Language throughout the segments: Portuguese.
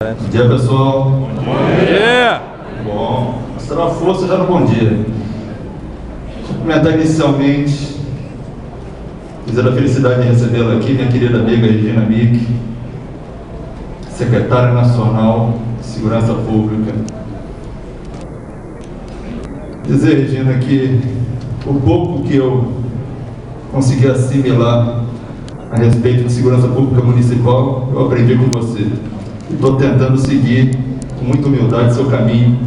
Bom dia, pessoal. Bom dia! Bom, mostrar a força já no bom dia. Deixa eu comentar inicialmente, dizer a felicidade de recebê-la aqui, minha querida amiga Regina Mick, secretária nacional de Segurança Pública. Dizer, Regina, que o pouco que eu consegui assimilar a respeito de segurança pública municipal, eu aprendi com você. Estou tentando seguir com muita humildade seu caminho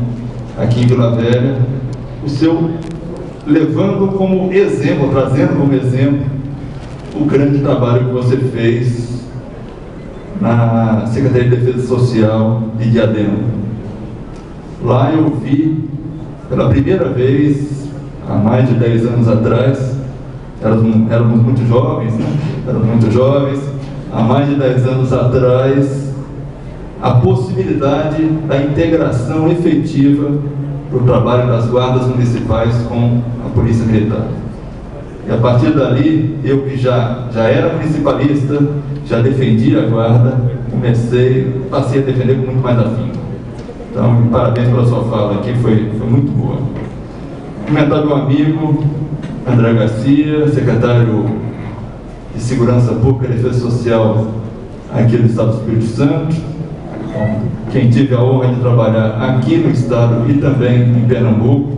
aqui em Vila Velha, o seu levando como exemplo, trazendo como exemplo o grande trabalho que você fez na Secretaria de Defesa Social de Diadema. Lá eu vi pela primeira vez, há mais de 10 anos atrás, éramos muito jovens, né? Éramos muito jovens, há mais de 10 anos atrás, a possibilidade da integração efetiva do trabalho das guardas municipais com a Polícia Militar. E a partir dali, eu que já era municipalista, já defendia a guarda, passei a defender com muito mais afinco. Então, parabéns pela sua fala aqui, foi muito boa. Comentar do amigo André Garcia, secretário de Segurança Pública e Defesa Social aqui do Estado do Espírito Santo. Quem tive a honra de trabalhar aqui no Estado e também em Pernambuco,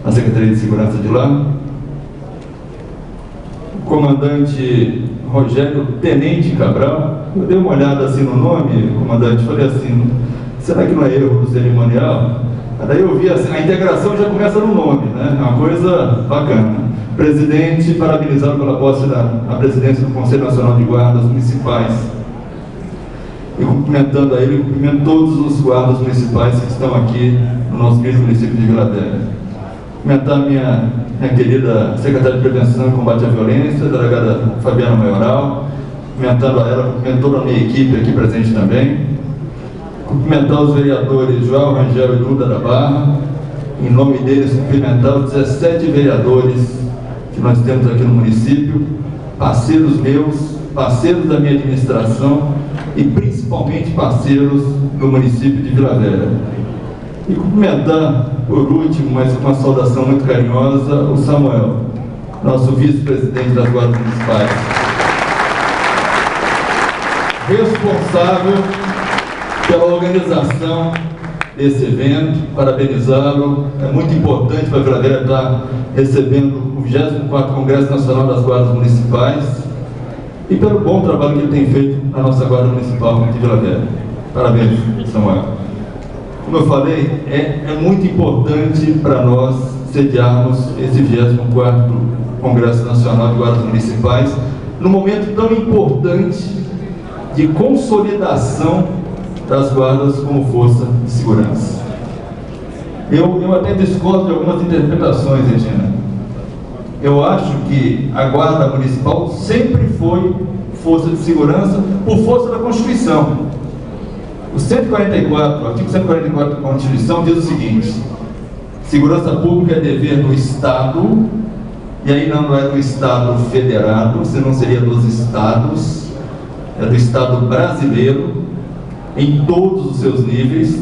na Secretaria de Segurança de lá. O comandante Rogério Tenente Cabral, eu dei uma olhada assim no nome, comandante, falei assim, será que não é erro do cerimonial? Daí eu vi assim, a integração já começa no nome, né? É uma coisa bacana. Presidente, parabenizado pela posse na presidência do Conselho Nacional de Guardas Municipais. E cumprimentando a ele, cumprimento todos os guardas municipais que estão aqui no nosso querido município de Vila Velha. Cumprimentar minha querida secretária de Prevenção e Combate à Violência, a delegada Fabiana Maioral, cumprimentando a ela, cumprimento toda a minha equipe aqui presente também. Cumprimentar os vereadores João Rangel e Duda da Barra, em nome deles cumprimentar os 17 vereadores que nós temos aqui no município, parceiros meus, parceiros da minha administração e principalmente parceiros do município de Vila Velha. E cumprimentar, por último, mas com uma saudação muito carinhosa, o Samuel, nosso vice-presidente das guardas municipais. Responsável pela organização desse evento, parabenizá-lo. É muito importante para a Vila Velha estar recebendo o 24º Congresso Nacional das Guardas Municipais e pelo bom trabalho que ele tem feito na nossa Guarda Municipal de Vila Velha. Parabéns, Samuel. Como eu falei, é muito importante para nós sediarmos esse 24º Congresso Nacional de Guardas Municipais num momento tão importante de consolidação das guardas como força de segurança. Eu até discordo de algumas interpretações, Regina. Eu acho que a Guarda Municipal sempre foi força de segurança por força da Constituição. O 144, o artigo 144 da Constituição diz o seguinte: segurança pública é dever do Estado, e aí não é do Estado federado, senão seria dos Estados, é do Estado brasileiro, em todos os seus níveis,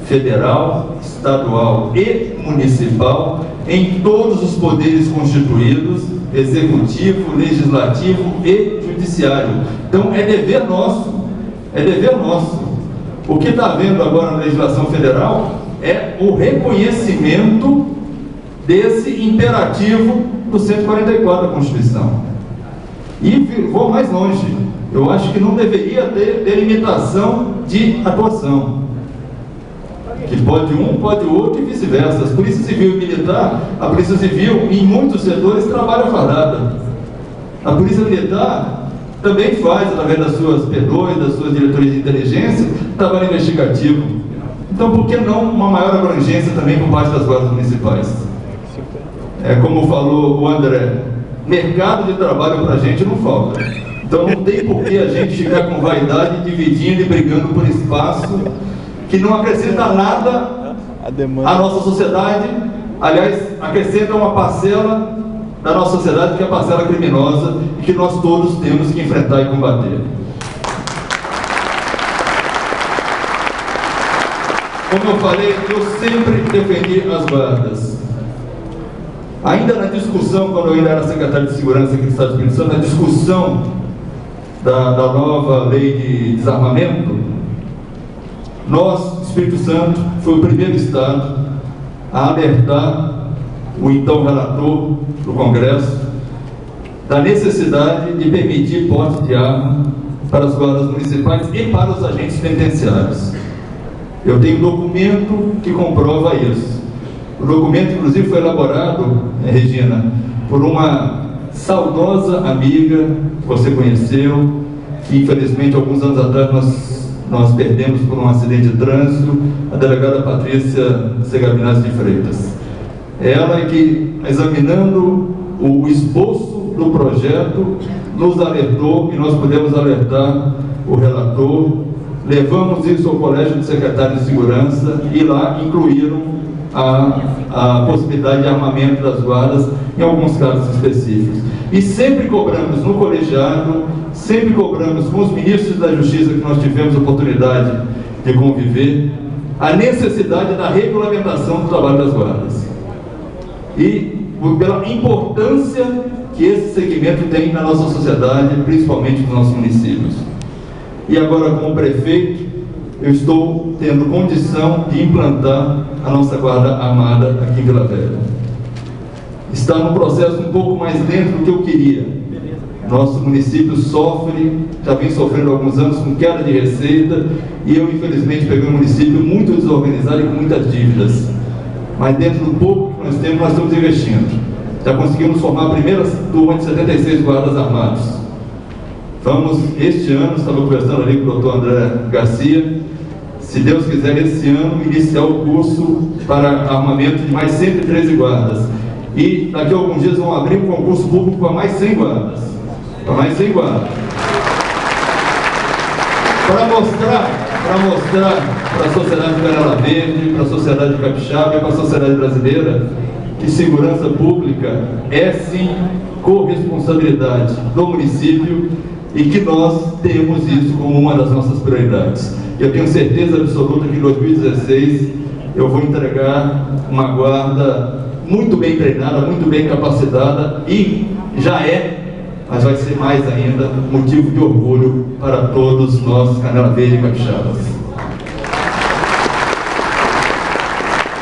federal, estadual e municipal, em todos os poderes constituídos, executivo, legislativo e judiciário. Então é dever nosso, é dever nosso. O que está havendo agora na legislação federal é o reconhecimento desse imperativo do 144 da Constituição. E vou mais longe, eu acho que não deveria ter delimitação de atuação. Que pode um, pode o outro e vice-versa. A Polícia Civil e Militar, a Polícia Civil em muitos setores trabalha fardada. A Polícia Militar também faz, através das suas P2, das suas diretorias de inteligência, trabalho investigativo. Então, por que não uma maior abrangência também por parte das guardas municipais? Como falou o André, mercado de trabalho para a gente não falta. Então não tem por que a gente ficar com vaidade, dividindo e brigando por espaço que não acrescenta nada à nossa sociedade. Aliás, acrescenta uma parcela da nossa sociedade que é a parcela criminosa e que nós todos temos que enfrentar e combater. Como eu falei, eu sempre defendi as guardas. Ainda na discussão, quando eu ainda era secretário de Segurança aqui do Estado do Espírito Santo, na discussão da nova lei de desarmamento, nós, Espírito Santo, foi o primeiro Estado a alertar o então relator do Congresso da necessidade de permitir porte de arma para as guardas municipais e para os agentes penitenciários. Eu tenho documento que comprova isso. O documento, inclusive, foi elaborado, Regina, por uma saudosa amiga que você conheceu, que infelizmente alguns anos atrás nós perdemos por um acidente de trânsito, a delegada Patrícia Segabinazzi de Freitas. Ela que, examinando o esboço do projeto, nos alertou e nós pudemos alertar o relator. Levamos isso ao Colégio de Secretários de Segurança e lá incluíram a possibilidade de armamento das guardas em alguns casos específicos. E sempre cobramos no colegiado, sempre cobramos com os ministros da Justiça que nós tivemos a oportunidade de conviver, a necessidade da regulamentação do trabalho das guardas. E pela importância que esse segmento tem na nossa sociedade, principalmente nos nossos municípios. E agora, como prefeito, eu estou tendo condição de implantar a nossa Guarda Armada aqui em Vila Velha. Está num processo um pouco mais lento do que eu queria. Nosso município sofre, já vem sofrendo há alguns anos com queda de receita, e eu, infelizmente, peguei um município muito desorganizado e com muitas dívidas. Mas dentro do pouco que nós estamos investindo. Já conseguimos formar a primeira turma de 76 guardas armados. Vamos, este ano, estava conversando ali com o doutor André Garcia, se Deus quiser, esse ano, iniciar o curso para armamento de mais 113 guardas. E daqui a alguns dias vão abrir um concurso público para mais 100 guardas. Para mais 100 guardas. Para mostrar para a sociedade de Canela Verde, para a sociedade capixaba e para a sociedade brasileira que segurança pública é sim corresponsabilidade do município e que nós temos isso como uma das nossas prioridades. Eu tenho certeza absoluta que em 2016 eu vou entregar uma guarda muito bem treinada, muito bem capacitada e já mas vai ser mais ainda motivo de orgulho para todos nós, Canela Verde e capixabas.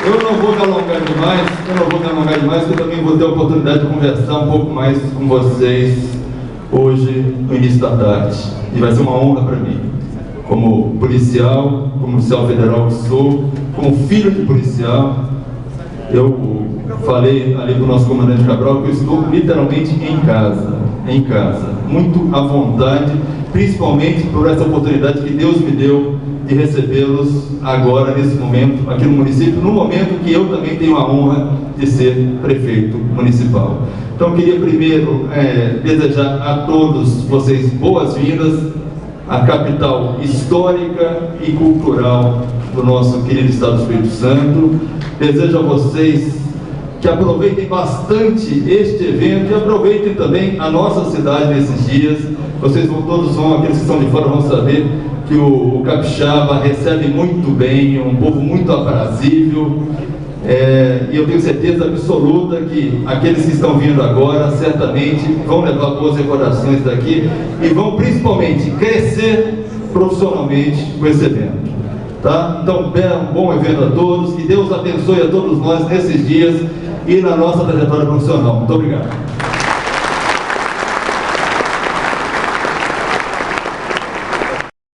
Eu não vou me alongar demais, porque eu também vou ter a oportunidade de conversar um pouco mais com vocês hoje, no início da tarde. E vai ser uma honra para mim, como policial federal que sou, como filho de policial. Eu falei ali para o nosso comandante Cabral que eu estou literalmente em casa, muito à vontade, principalmente por essa oportunidade que Deus me deu de recebê-los agora, nesse momento, aqui no município, no momento que eu também tenho a honra de ser prefeito municipal. Então, eu queria primeiro desejar a todos vocês boas-vindas à capital histórica e cultural do nosso querido Estado do Espírito Santo. Desejo a vocês que aproveitem bastante este evento e aproveitem também a nossa cidade nesses dias. Vocês todos aqueles que estão de fora vão saber que o capixaba recebe muito bem, é um povo muito aprazível, e eu tenho certeza absoluta que aqueles que estão vindo agora certamente vão levar boas recordações daqui e vão principalmente crescer profissionalmente com esse evento. Tá? Então, um bom evento a todos, que Deus abençoe a todos nós nesses dias e na nossa trajetória profissional. Muito obrigado.